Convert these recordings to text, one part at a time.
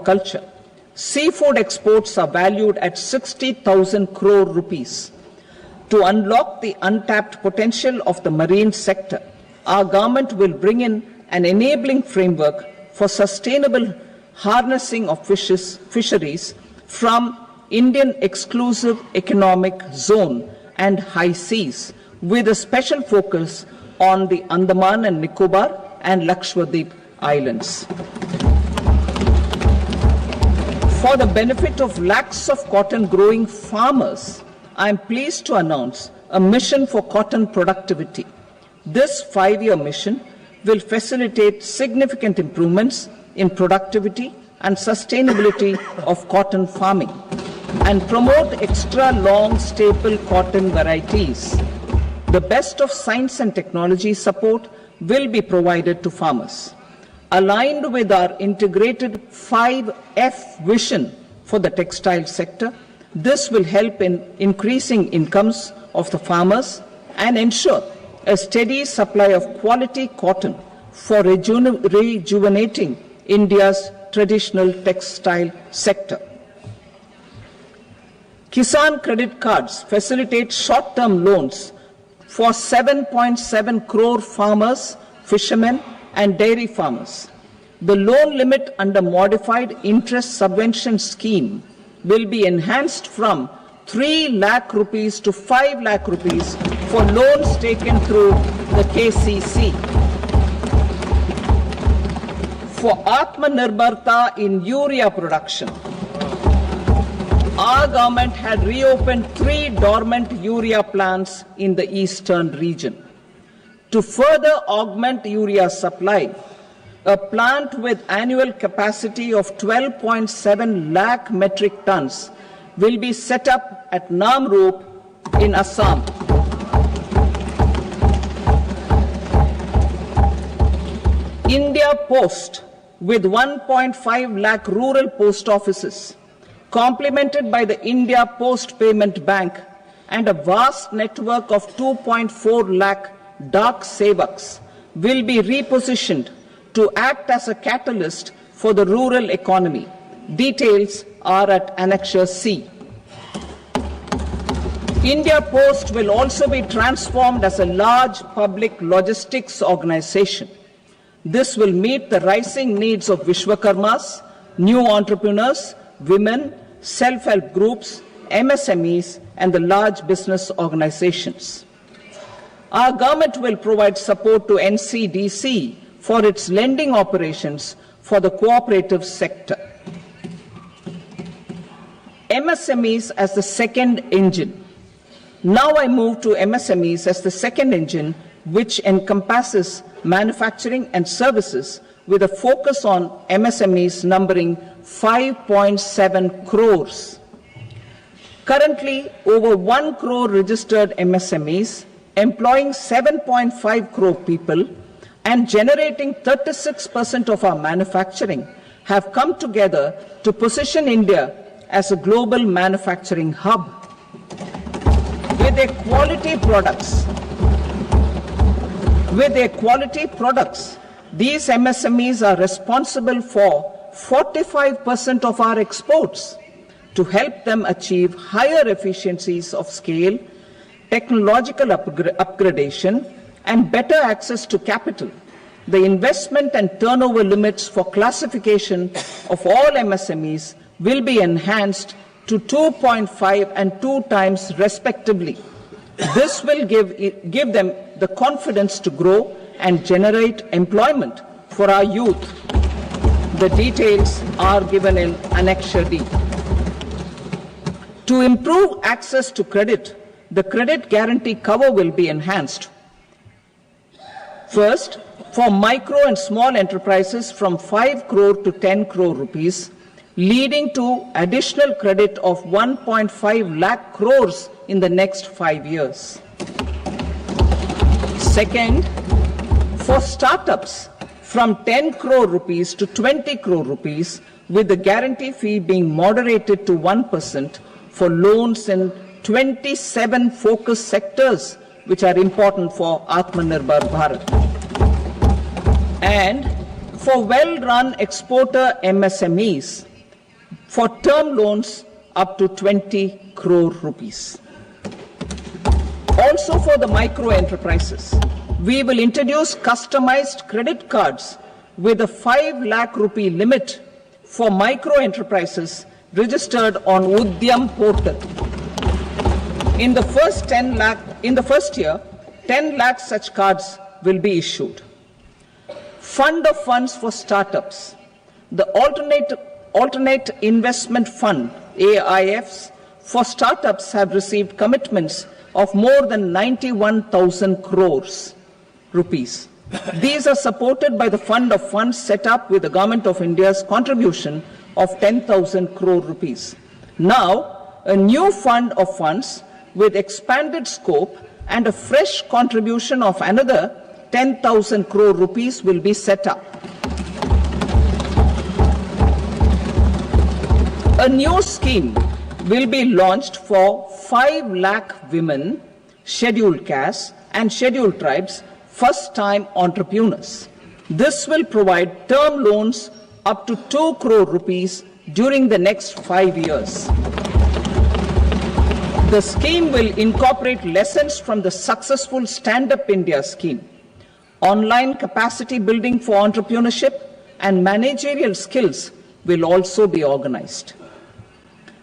aquaculture. Seafood exports are valued at 60,000 crore rupees. To unlock the untapped potential of the marine sector, our government will bring in an enabling framework for sustainable harnessing of fisheries from Indian exclusive economic zone and high seas, with a special focus on the Andaman and Nicobar and Lakshadweep Islands. For the benefit of lakhs of cotton growing farmers, I am pleased to announce a mission for cotton productivity. This 5-year mission will facilitate significant improvements in productivity and sustainability of cotton farming and promote extra long staple cotton varieties. The best of science and technology support will be provided to farmers. Aligned with our integrated 5F vision for the textile sector, this will help in increasing incomes of the farmers and ensure a steady supply of quality cotton for rejuvenating India's traditional textile sector. Kisan credit cards facilitate short-term loans for 7.7 crore farmers, fishermen, and dairy farmers. The loan limit under modified interest subvention scheme will be enhanced from 3 lakh rupees to 5 lakh rupees for loans taken through the KCC. For Atmanirbharta in urea production, our government had reopened 3 dormant urea plants in the eastern region. To further augment urea supply, a plant with annual capacity of 12.7 lakh metric tons will be set up at Namrup in Assam. India Post, with 1.5 lakh rural post offices, complemented by the India Post Payment Bank and a vast network of 2.4 lakh Dak Sevaks, will be repositioned to act as a catalyst for the rural economy. Details are at Annexure C. India Post will also be transformed as a large public logistics organization. This will meet the rising needs of Vishwakarmas, new entrepreneurs, women, self-help groups, MSMEs, and the large business organizations. Our government will provide support to NCDC for its lending operations for the cooperative sector. MSMEs as the second engine. Now I move to MSMEs as the second engine, which encompasses manufacturing and services with a focus on MSMEs numbering 5.7 crores. Currently, over 1 crore registered MSMEs, employing 7.5 crore people and generating 36% of our manufacturing, have come together to position India as a global manufacturing hub. With their quality products, these MSMEs are responsible for 45% of our exports. To help them achieve higher efficiencies of scale, technological upgradation, and better access to capital, the investment and turnover limits for classification of all MSMEs will be enhanced to 2.5 and 2 times respectively. This will give them the confidence to grow and generate employment for our youth. The details are given in Annexure D. To improve access to credit, the credit guarantee cover will be enhanced. First, for micro and small enterprises from 5 crore to 10 crore rupees, leading to additional credit of 1.5 lakh crores in the next 5 years. Second, for startups from 10 crore rupees to 20 crore rupees, with the guarantee fee being moderated to 1% for loans in 27 focus sectors which are important for Atmanirbhar Bharat. And for well-run exporter MSMEs, for term loans up to 20 crore rupees. Also for the micro enterprises, we will introduce customized credit cards with a 5 lakh rupee limit for micro enterprises registered on Udyam portal. In the first year, 10 lakh such cards will be issued. Fund of funds for startups. The alternate investment fund, AIFs, for startups have received commitments of more than 91,000 crores rupees. These are supported by the fund of funds set up with the Government of India's contribution of 10,000 crore rupees. Now, a new fund of funds with expanded scope and a fresh contribution of another 10,000 crore rupees will be set up. A new scheme will be launched for 5 lakh women, scheduled castes and scheduled tribes, first-time entrepreneurs. This will provide term loans up to 2 crore rupees during the next 5 years. The scheme will incorporate lessons from the successful Stand Up India scheme. Online capacity building for entrepreneurship and managerial skills will also be organized.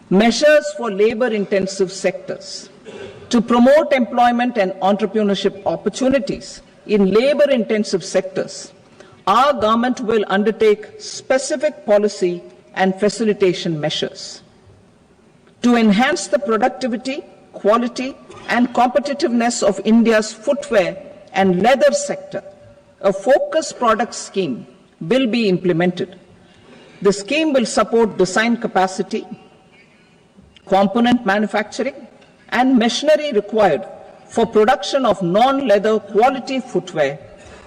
Measures for labor-intensive sectors. To promote employment and entrepreneurship opportunities in labor-intensive sectors, our government will undertake specific policy and facilitation measures. To enhance the productivity, quality and competitiveness of India's footwear and leather sector, a focused product scheme will be implemented. The scheme will support design capacity, component manufacturing and machinery required for production of non-leather quality footwear,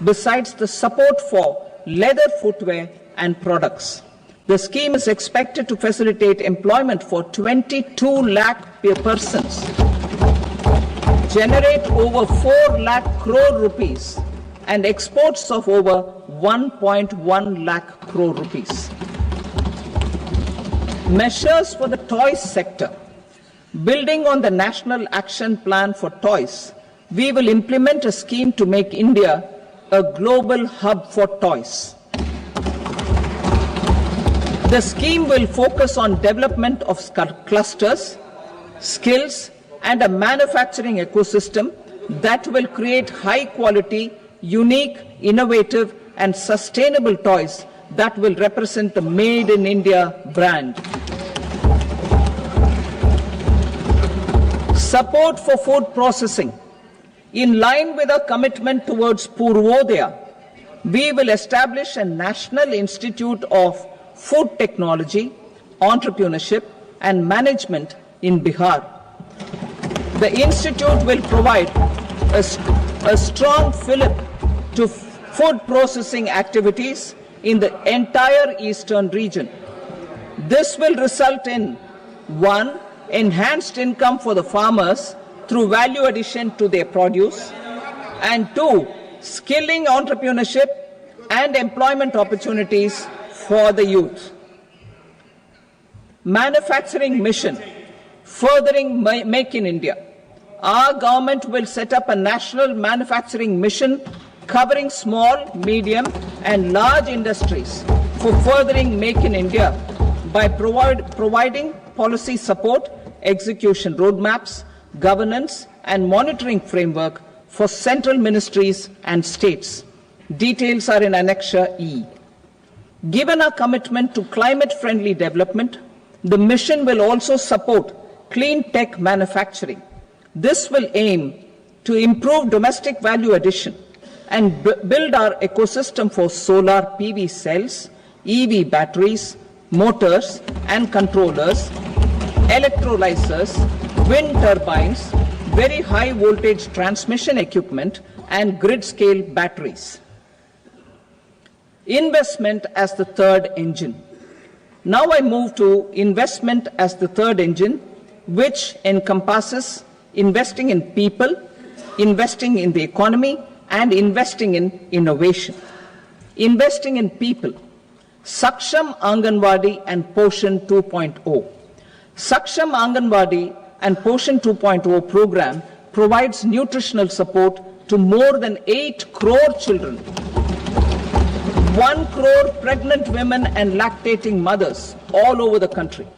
besides the support for leather footwear and products. The scheme is expected to facilitate employment for 22 lakh persons, generate over 4 lakh crore rupees and exports of over 1.1 lakh crore rupees. Measures for the toys sector. Building on the National Action Plan for Toys, we will implement a scheme to make India a global hub for toys. The scheme will focus on development of clusters, skills, and a manufacturing ecosystem that will create high-quality, unique, innovative, and sustainable toys that will represent the Made in India brand. Support for food processing. In line with our commitment towards Purvodaya, we will establish a National Institute of Food Technology, Entrepreneurship and Management in Bihar. The institute will provide a strong fillip to food processing activities in the entire eastern region. This will result in 1. Enhanced income for the farmers through value addition to their produce, and 2. Skilling entrepreneurship and employment opportunities for the youth. Manufacturing mission, furthering Make in India. Our government will set up a national manufacturing mission covering small, medium and large industries for furthering Make in India by providing policy support, execution roadmaps, governance and monitoring framework for central ministries and states. Details are in Annexure E. Given our commitment to climate-friendly development, the mission will also support clean tech manufacturing. This will aim to improve domestic value addition and build our ecosystem for solar PV cells, EV batteries, motors and controllers, electrolyzers, wind turbines, very high voltage transmission equipment and grid scale batteries. Investment as the third engine. Now I move to investment as the third engine, which encompasses investing in people, investing in the economy and investing in innovation. Investing in people. Saksham Anganwadi and Poshan 2.0. Saksham Anganwadi and Poshan 2.0 program provides nutritional support to more than 8 crore children, 1 crore pregnant women and lactating mothers all over the country,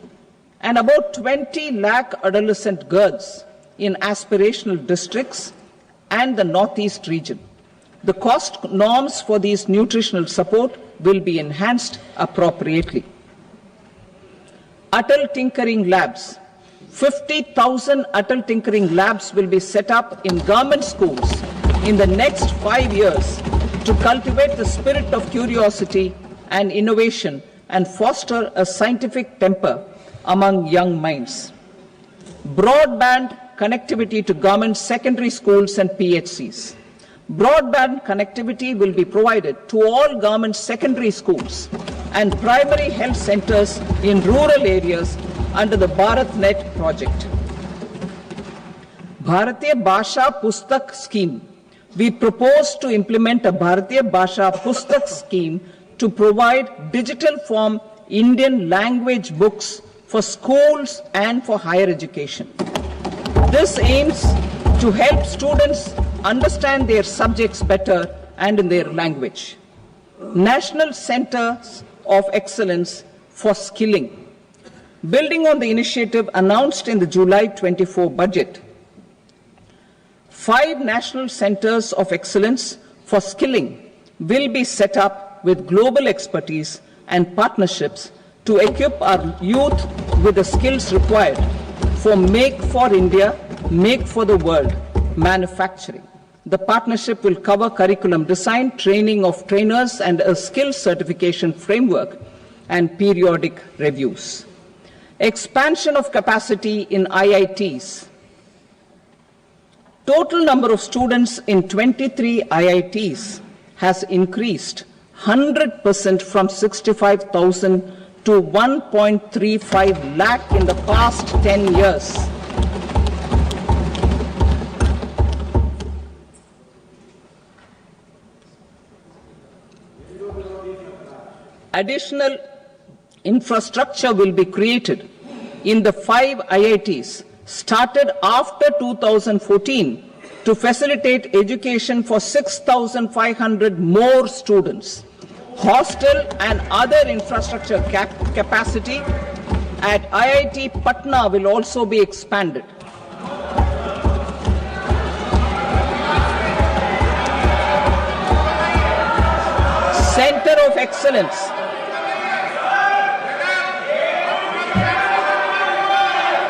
and about 20 lakh adolescent girls in aspirational districts and the Northeast region. The cost norms for these nutritional support will be enhanced appropriately. Atal Tinkering Labs. 50,000 Atal Tinkering Labs will be set up in government schools in the next 5 years to cultivate the spirit of curiosity and innovation and foster a scientific temper among young minds. Broadband connectivity to government secondary schools and PHCs. Broadband connectivity will be provided to all government secondary schools and primary health centers in rural areas under the BharatNet project. Bharatiya Bhasha Pustak Scheme. We propose to implement a Bharatiya Bhasha Pustak scheme to provide digital form Indian language books for schools and for higher education. This aims to help students understand their subjects better and in their language. National Centers of Excellence for Skilling. Building on the initiative announced in the July 24 budget, 5 national centers of excellence for skilling will be set up with global expertise and partnerships to equip our youth with the skills required for Make for India, Make for the World manufacturing. The partnership will cover curriculum design, training of trainers, and a skills certification framework and periodic reviews. Expansion of capacity in IITs. Total number of students in 23 IITs has increased 100% from 65,000 to 1.35 lakh in the past 10 years. Additional infrastructure will be created in the 5 IITs started after 2014 to facilitate education for 6,500 more students. Hostel and other infrastructure capacity at IIT Patna will also be expanded. Center of Excellence.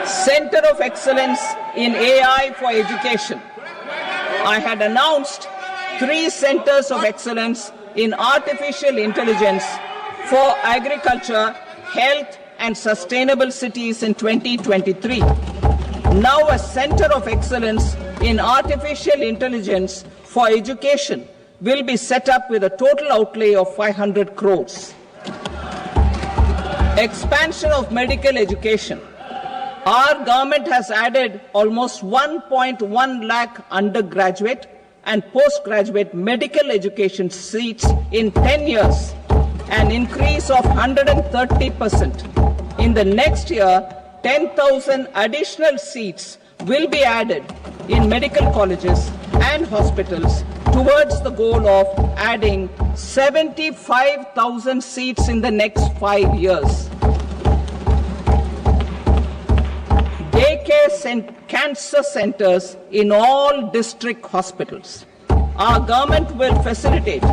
Center of Excellence in AI for Education. I had announced 3 centers of excellence in artificial intelligence for agriculture, health, and sustainable cities in 2023. Now a center of excellence in artificial intelligence for education will be set up with a total outlay of 500 crores. Expansion of medical education. Our government has added almost 1.1 lakh undergraduate and postgraduate medical education seats in 10 years, an increase of 130%. In the next year, 10,000 additional seats will be added in medical colleges and hospitals towards the goal of adding 75,000 seats in the next 5 years. Daycare cancer centers in all district hospitals. Our government will facilitate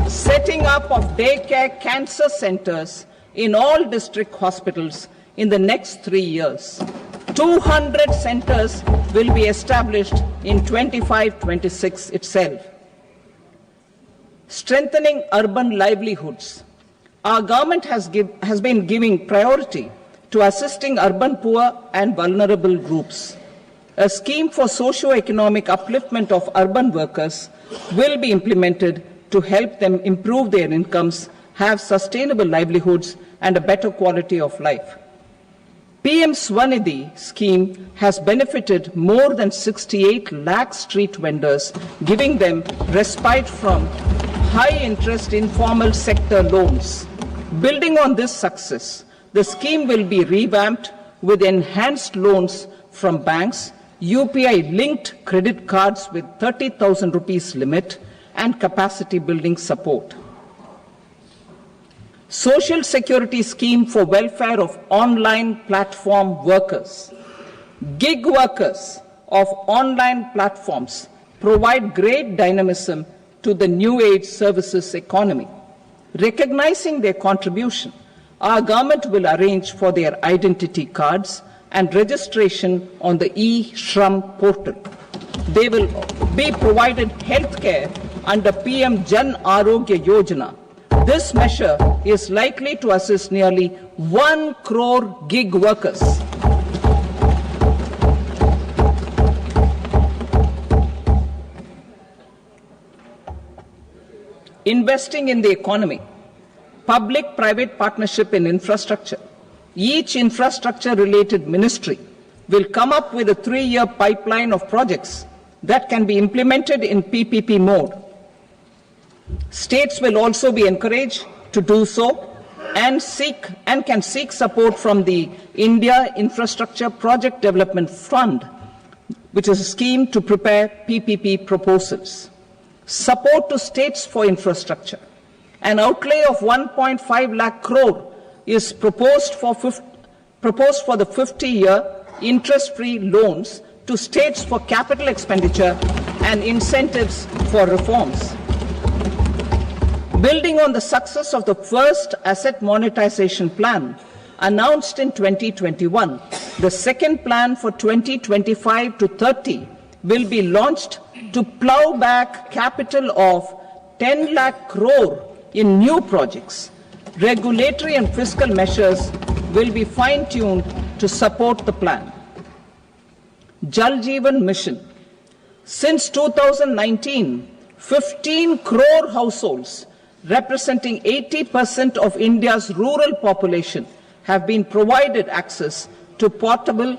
setting up of daycare cancer centers in all district hospitals in the next 3 years. 200 centers will be established in 25-26 itself. Strengthening urban livelihoods. Our government has been giving priority to assisting urban poor and vulnerable groups. A scheme for socio-economic upliftment of urban workers will be implemented to help them improve their incomes, have sustainable livelihoods, and a better quality of life. PM Swanidhi scheme has benefited more than 68 lakh street vendors, giving them respite from high-interest informal sector loans. Building on this success, the scheme will be revamped with enhanced loans from banks, UPI-linked credit cards with 30,000 rupees limit, and capacity building support. Social Security Scheme for welfare of online platform workers. Gig workers of online platforms provide great dynamism to the new age services economy. Recognizing their contribution, our government will arrange for their identity cards and registration on the e-Shram portal. They will be provided health care under PM Jan Arogya Yojana. This measure is likely to assist nearly 1 crore gig workers. Investing in the economy. Public-private partnership in infrastructure. Each infrastructure-related ministry will come up with a 3-year pipeline of projects that can be implemented in PPP mode. States will also be encouraged to do so and can seek support from the India Infrastructure Project Development Fund, which is a scheme to prepare PPP proposals. Support to states for infrastructure. An outlay of 1.5 lakh crore is proposed for the 50-year interest-free loans to states for capital expenditure and incentives for reforms. Building on the success of the first asset monetization plan announced in 2021, the second plan for 2025 to 30 will be launched to plow back capital of 10 lakh crore in new projects. Regulatory and fiscal measures will be fine-tuned to support the plan. Jal Jeevan Mission. Since 2019, 15 crore households representing 80% of India's rural population have been provided access to portable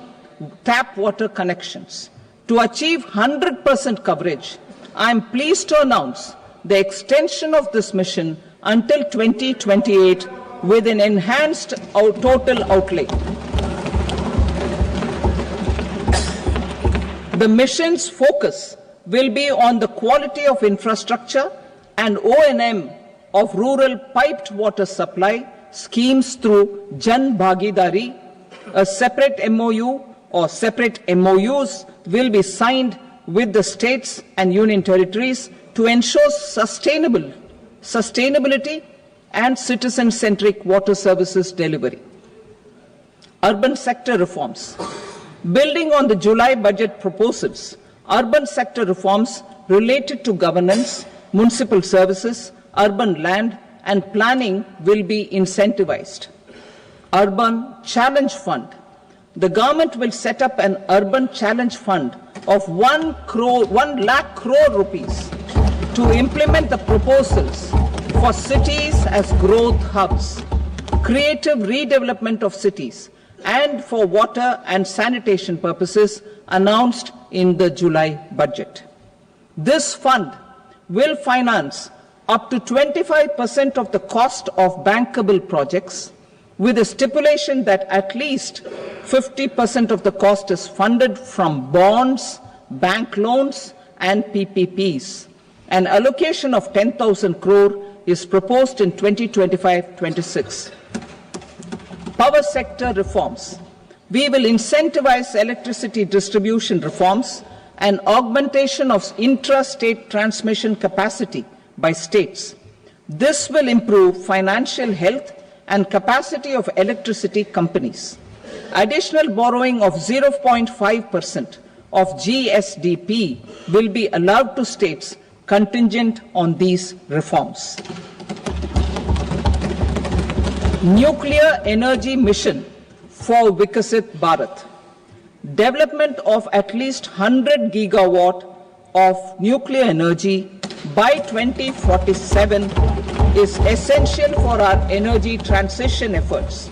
tap water connections. To achieve 100% coverage, I am pleased to announce the extension of this mission until 2028 with an enhanced total outlay. The mission's focus will be on the quality of infrastructure and O&M of rural piped water supply schemes through Jan Bhagidari. A separate MOU or separate MOUs will be signed with the states and union territories to ensure sustainability and citizen-centric water services delivery. Urban sector reforms. Building on the July budget proposals, urban sector reforms related to governance, municipal services, urban land and planning will be incentivized. Urban Challenge Fund. The government will set up an urban challenge fund of 1 lakh crore rupees to implement the proposals for cities as growth hubs, creative redevelopment of cities, and for water and sanitation purposes announced in the July budget. This fund will finance up to 25% of the cost of bankable projects, with a stipulation that at least 50% of the cost is funded from bonds, bank loans, and PPPs. An allocation of 10,000 crore is proposed in 2025-26. Power sector reforms. We will incentivize electricity distribution reforms and augmentation of intra-state transmission capacity by states. This will improve financial health and capacity of electricity companies. Additional borrowing of 0.5% of GSDP will be allowed to states contingent on these reforms. Nuclear energy mission for Vikasit Bharat. Development of at least 100 gigawatt of nuclear energy by 2047 is essential for our energy transition efforts.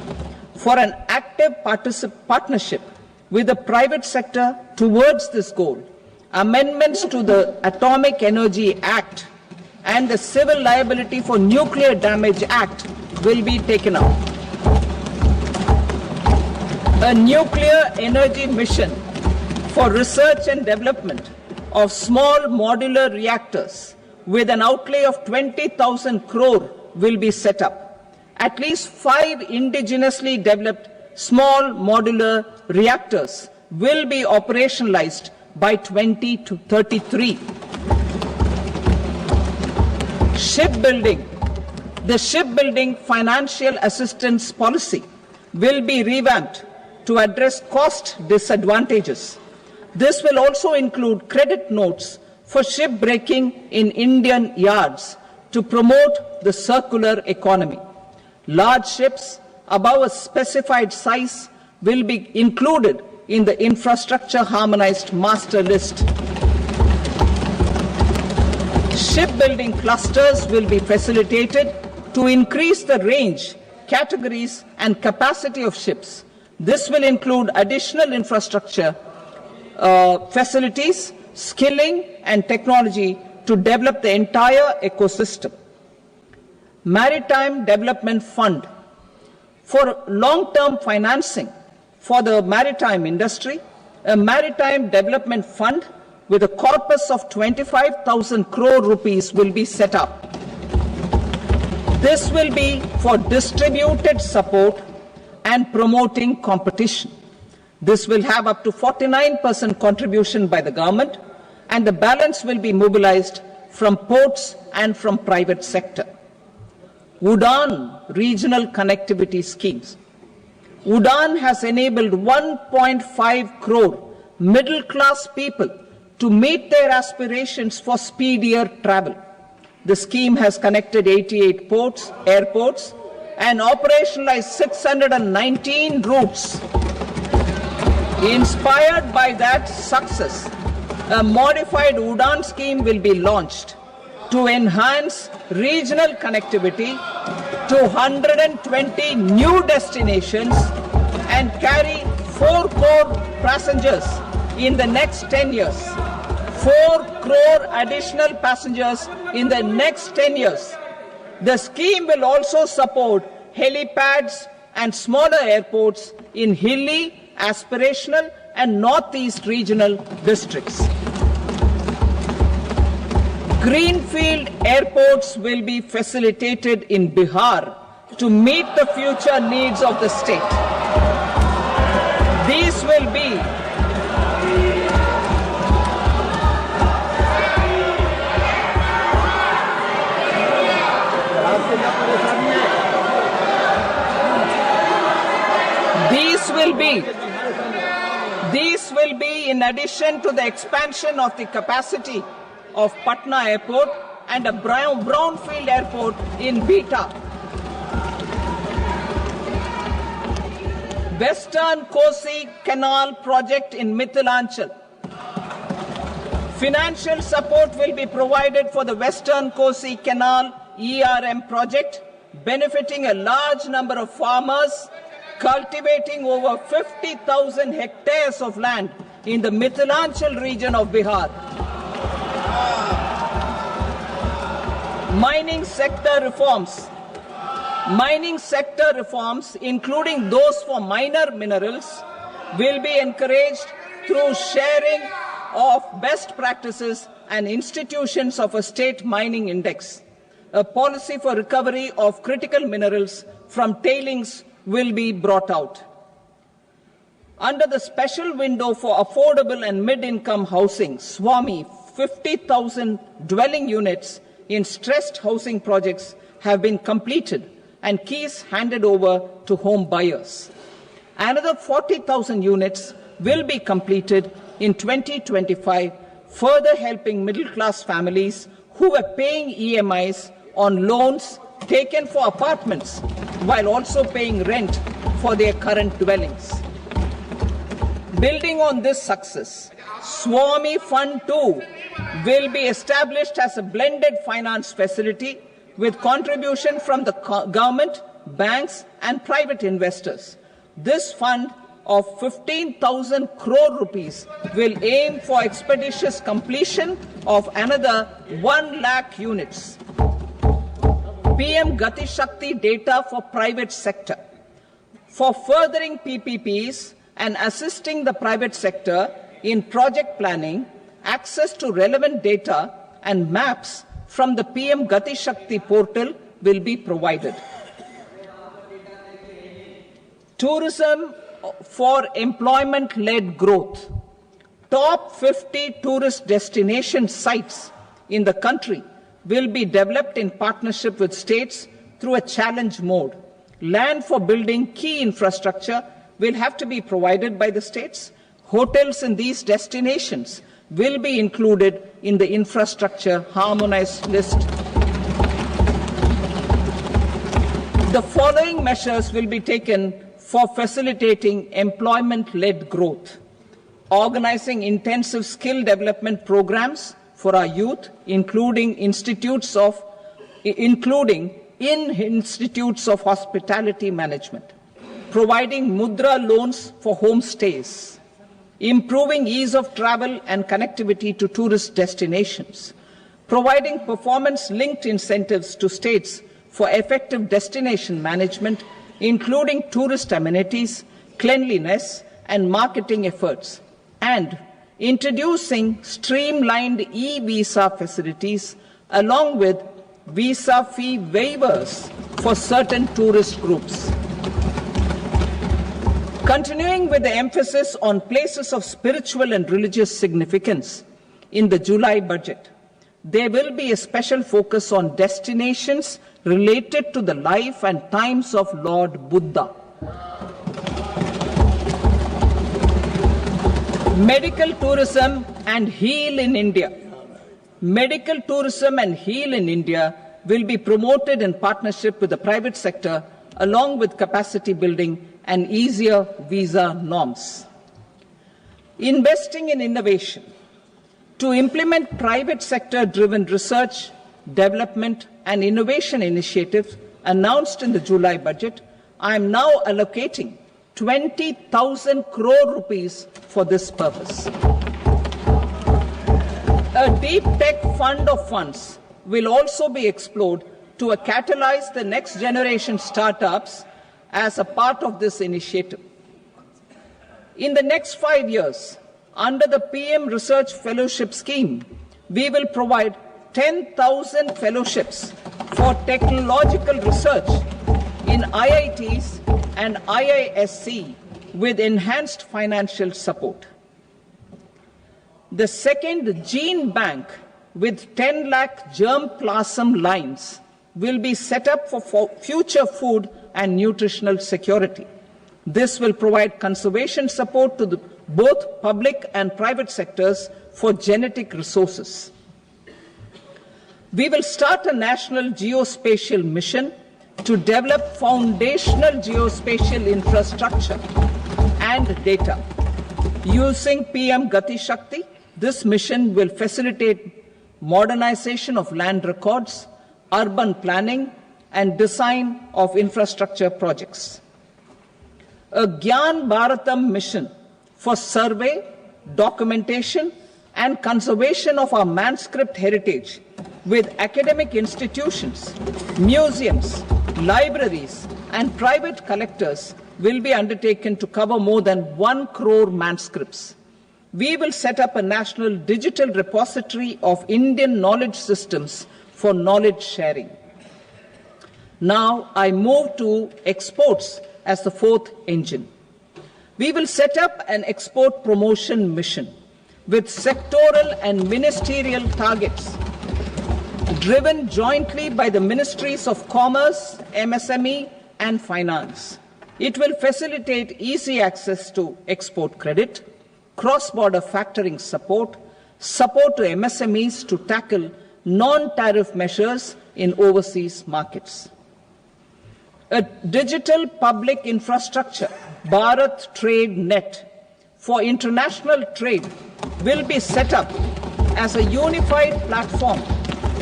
for an active partnership with the private sector towards this goal, amendments to the Atomic Energy Act and the Civil Liability for Nuclear Damage Act will be taken up. A nuclear energy mission for research and development of small modular reactors with an outlay of 20,000 crore will be set up. At least 5 indigenously developed small modular reactors will be operationalized by 2033. Shipbuilding. The shipbuilding financial assistance policy will be revamped to address cost disadvantages. This will also include credit notes for shipbreaking in Indian yards to promote the circular economy. Large ships above a specified size will be included in the infrastructure harmonized master list. Shipbuilding clusters will be facilitated to increase the range, categories and capacity of ships. This will include additional infrastructure, facilities, skilling and technology to develop the entire ecosystem. Maritime Development Fund. For long-term financing for the maritime industry, a Maritime Development Fund with a corpus of 25,000 crore rupees will be set up. This will be for distributed support and promoting competition. This will have up to 49% contribution by the government, and the balance will be mobilized from ports and from private sector. UDAN regional connectivity schemes. UDAN has enabled 1.5 crore middle-class people to meet their aspirations for speedier travel. The scheme has connected 88 ports, airports, and operationalized 619 routes. Inspired by that success, a modified UDAN scheme will be launched to enhance regional connectivity to 120 new destinations and carry 4 crore passengers in the next 10 years. 4 crore additional passengers in the next 10 years. The scheme will also support helipads and smaller airports in hilly, aspirational and northeast regional districts. Greenfield airports will be facilitated in Bihar to meet the future needs of the state. These will be in addition to the expansion of the capacity of Patna Airport and a brownfield airport in Beta. Western Kosi Canal project in Mithilanchal. Financial support will be provided for the Western Kosi Canal ERM project, benefiting a large number of farmers, cultivating over 50,000 hectares of land in the Mithilanchal region of Bihar. Mining sector reforms. Mining sector reforms, including those for minor minerals, will be encouraged through sharing of best practices and institutions of a state mining index. A policy for recovery of critical minerals from tailings will be brought out. Under the special window for affordable and mid-income housing, SWAMI, 50,000 dwelling units in stressed housing projects have been completed and keys handed over to home buyers. Another 40,000 units will be completed in 2025, further helping middle-class families who were paying EMIs on loans taken for apartments while also paying rent for their current dwellings. Building on this success, SWAMI Fund 2 will be established as a blended finance facility with contribution from the government, banks and private investors This fund of 15,000 crore rupees will aim for expeditious completion of another 1 lakh units. PM Gati Shakti data for private sector. For furthering PPPs and assisting the private sector in project planning, access to relevant data and maps from the PM Gati Shakti portal will be provided. Tourism for employment-led growth. Top 50 tourist destination sites in the country will be developed in partnership with states through a challenge mode. Land for building key infrastructure will have to be provided by the states. Hotels in these destinations will be included in the infrastructure harmonized list. The following measures will be taken for facilitating employment-led growth. Organizing intensive skill development programs for our youth, including in institutes of hospitality management. Providing mudra loans for homestays. Improving ease of travel and connectivity to tourist destinations. Providing performance-linked incentives to states for effective destination management, including tourist amenities, cleanliness, and marketing efforts, and introducing streamlined e-visa facilities along with visa fee waivers for certain tourist groups. Continuing with the emphasis on places of spiritual and religious significance, in the July budget, there will be a special focus on destinations related to the life and times of Lord Buddha. Medical tourism and heal in India. Medical tourism and heal in India will be promoted in partnership with the private sector along with capacity building and easier visa norms. Investing in innovation. To implement private sector-driven research, development and innovation initiatives announced in the July budget, I am now allocating 20,000 crore rupees for this purpose. A deep tech fund of funds will also be explored to catalyze the next generation startups as a part of this initiative. In the next 5 years, under the PM Research Fellowship Scheme, we will provide 10,000 fellowships for technological research in IITs and IISc with enhanced financial support. The second gene bank with 10 lakh germplasm lines will be set up for future food and nutritional security. This will provide conservation support to both public and private sectors for genetic resources. We will start a national geospatial mission to develop foundational geospatial infrastructure and data. Using PM Gati Shakti, this mission will facilitate modernization of land records, urban planning, and design of infrastructure projects. A Gyan Bharatam mission for survey, documentation, and conservation of our manuscript heritage with academic institutions, museums, libraries, and private collectors will be undertaken to cover more than 1 crore manuscripts. We will set up a national digital repository of Indian knowledge systems for knowledge sharing. Now I move to exports as the fourth engine. We will set up an export promotion mission with sectoral and ministerial targets driven jointly by the Ministries of Commerce, MSME, and Finance. It will facilitate easy access to export credit, cross-border factoring support, support to MSMEs to tackle non-tariff measures in overseas markets. A digital public infrastructure, Bharat Trade Net, for international trade will be set up as a unified platform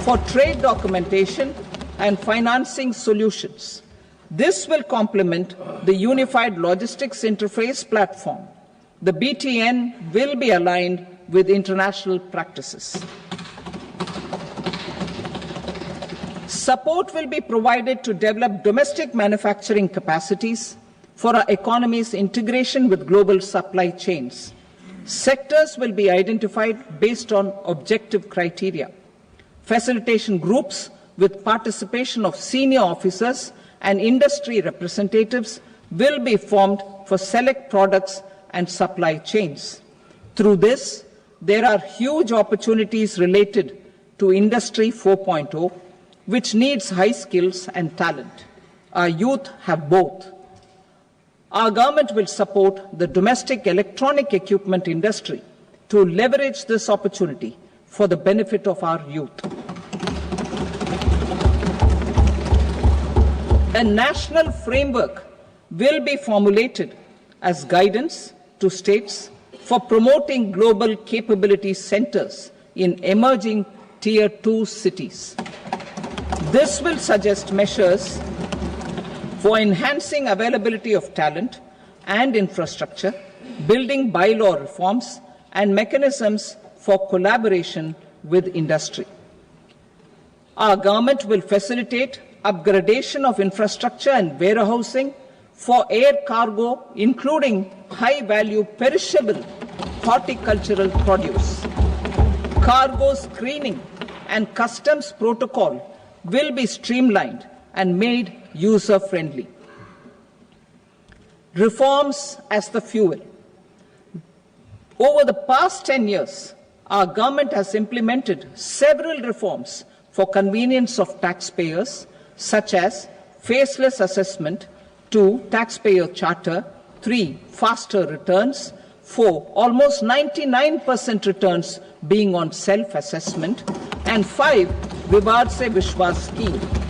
for trade documentation and financing solutions. This will complement the Unified Logistics Interface Platform. The BTN will be aligned with international practices. Support will be provided to develop domestic manufacturing capacities for our economy's integration with global supply chains. Sectors will be identified based on objective criteria. Facilitation groups with participation of senior officers and industry representatives will be formed for select products and supply chains. Through this, there are huge opportunities related to Industry 4.0, which needs high skills and talent. Our youth have both. Our government will support the domestic electronic equipment industry to leverage this opportunity for the benefit of our youth. A national framework will be formulated as guidance to states for promoting global capability centers in emerging Tier 2 cities. This will suggest measures for enhancing availability of talent and infrastructure, building bylaw reforms, and mechanisms for collaboration with industry. Our government will facilitate upgradation of infrastructure and warehousing for air cargo, including high-value perishable horticultural produce. Cargo screening and customs protocol will be streamlined and made user-friendly. Reforms as the fuel. Over the past 10 years, our government has implemented several reforms for convenience of taxpayers, such as faceless assessment, 2, taxpayer charter, 3, faster returns, 4, almost 99% returns being on self-assessment, and 5, Vivad Se Vishwas scheme.